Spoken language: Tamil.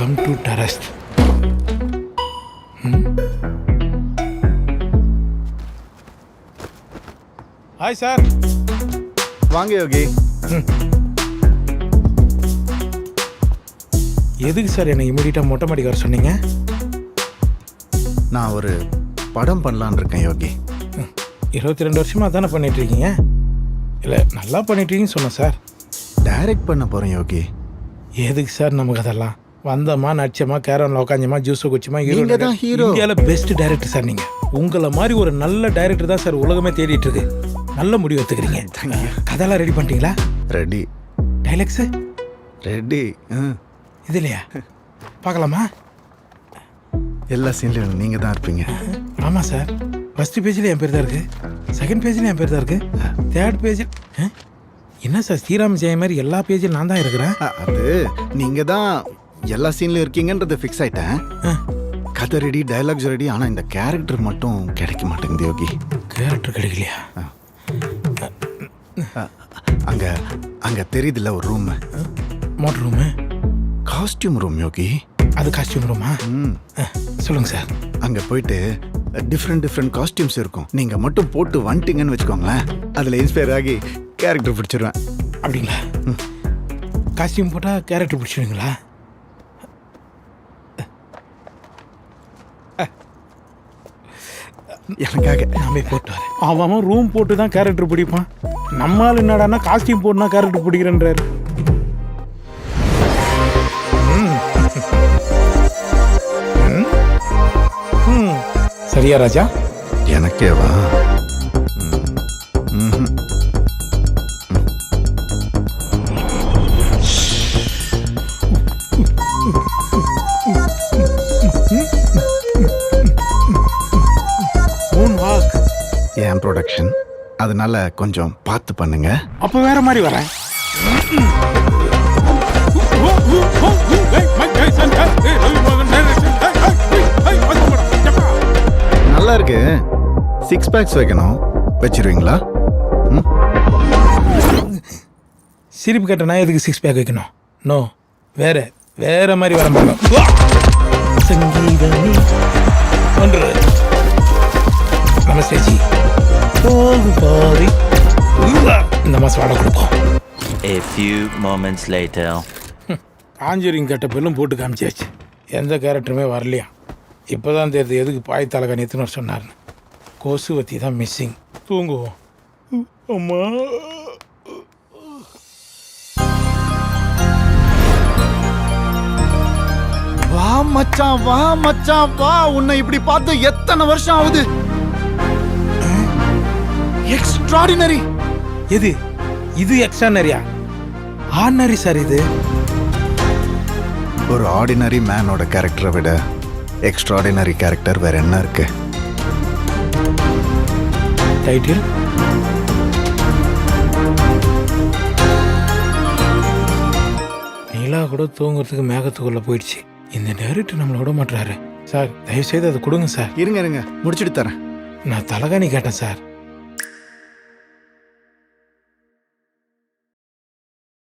Come to terrace. Hi sir. வாங்க யோகி. எதுக்கு சார் என்னை இமீடியட்டாக மொட்டை மாடிக்கு வர சொன்னீங்க? நான் ஒரு படம் பண்ணலான்னு இருக்கேன் யோகி. 22 வருஷமாக தானே பண்ணிகிட்ருக்கீங்க? இல்லை நல்லா பண்ணிட்டுருக்கீங்கன்னு சொன்னேன் சார். டைரக்ட் பண்ண போகிறேன் யோகி. எதுக்கு சார் நமக்கு அதெல்லாம்? வந்தோமா, நடிச்சோமா, கேரவனில் உட்காந்தோமா, ஜூஸை குச்சிமா, நீங்க தான் ஹீரோ. இந்தியாவில் பெஸ்ட் டைரக்டர் சார் நீங்கள். உங்களை மாதிரி ஒரு நல்ல டைரக்டர் தான் சார் உலகமே தேடிட்டு இருக்கு. நல்ல முடிவு எடுத்துக்கிறீங்க. கதையெல்லாம் ரெடி பண்ணிட்டீங்களா? ரெடி. Dialogues ready. இது இல்லையா? பார்க்கலாமா? எல்லா சீன்லையும் நீங்கள் தான் இருப்பீங்க. ஆமாம் சார். ஃபஸ்ட்டு பேஜில் என் பேர் தான் இருக்குது, செகண்ட் பேஜில் என் பேர் தான் இருக்குது, தேர்ட் பேஜில் என்ன சார் ஸ்ரீராம் ஜெயம் மாதிரி எல்லா பேஜில் நான் தான் இருக்கிறேன். அது நீங்கள் தான் எல்லா சீன்லையும் இருக்கீங்கன்றது ஃபிக்ஸ் ஆயிட்டேன். கதை ரெடி, டைலாக்ஸ் ரெடி. ஆனால் இந்த கேரக்டர் மட்டும் கிடைக்க மாட்டேங்குது யோகி. கேரக்டர் கிடைக்கலையா? அங்கே அங்கே தெரியுதுல்ல ஒரு room. Motor room? Costume room Yogi. அது காஸ்டியூம் ரூமா? சொல்லுங்கள் சார். அங்கே போயிட்டு டிஃப்ரெண்ட் காஸ்டியூம்ஸ் இருக்கும். நீங்கள் மட்டும் போட்டு வந்துட்டீங்கன்னு வச்சுக்கோங்களேன், அதில் இன்ஸ்பயர் ஆகி கேரக்டர் பிடிச்சிருவேன். அப்படிங்களா? காஸ்டியூம் போட்டால் கேரக்டர் பிடிச்சிடுங்களா? எனக்காக நாமே போட்டு வரேன். அவன் ரூம் போட்டு தான் கேரக்டர் பிடிப்பான். நம்மால் என்னடானா காஸ்டியூம் போட்டுனா கேரக்டர் பிடிக்கிறேன்றாரு. சரியா ராஜா? எனக்கேவா? என் ப்ரொடக்ஷன், அதனால கொஞ்சம் பார்த்து பண்ணுங்க. அப்போ வேற மாதிரி வரேன். நல்லா இருக்கு. 6 பேக்ஸ் வைக்கணும், வச்சிருவீங்களா? சிரிப்பு கட்ட நான் எதுக்கு 6 பேக் வைக்கணும்? நோ, வேற மாதிரி வர மாட்டோம். சங்கீதமே ஒன்று. நமஸ்தே ஜி. பாரி இந்த மாதம் வாடகை கொடுப்போம். A few moments later. Conjuring கட்ட பெல்லும் போட்டு காமிச்சாச்சு. எந்த கேரக்டருமே வரலையா? இப்போ தான் தெரியுது எதுக்கு பாய் தலைகாணி எத்தனை சொன்னார்னு. கோசுவத்தி தான் மிஸ்ஸிங். தூங்குவோம். அம்மா வா மச்சான், வா மச்சான், வா. உன்னை இப்படி பார்த்து எத்தனை வருஷம் ஆகுது. எக்ஸ்ட்ராடினரி. இது எக்ஸ்ட்ரானரியா? Ordinary sir. இது ஒரு ஆர்டினரி மேனோட கேரக்டரை விட எக்ஸ்ட்ராடினரி கேரக்டர் வேற என்ன இருக்கு? டைட்டில் நீலா கூட தூங்குறதுக்கு மேகத்துக்குள்ள போயிடுச்சு. இந்த டைரக்டர் நம்மளை விட மாட்டாரு சார். தயவுசெய்து அதை கொடுங்க சார். இருங்க முடிச்சுட்டு தரேன். நான் தலகாணி கேட்டேன் சார்.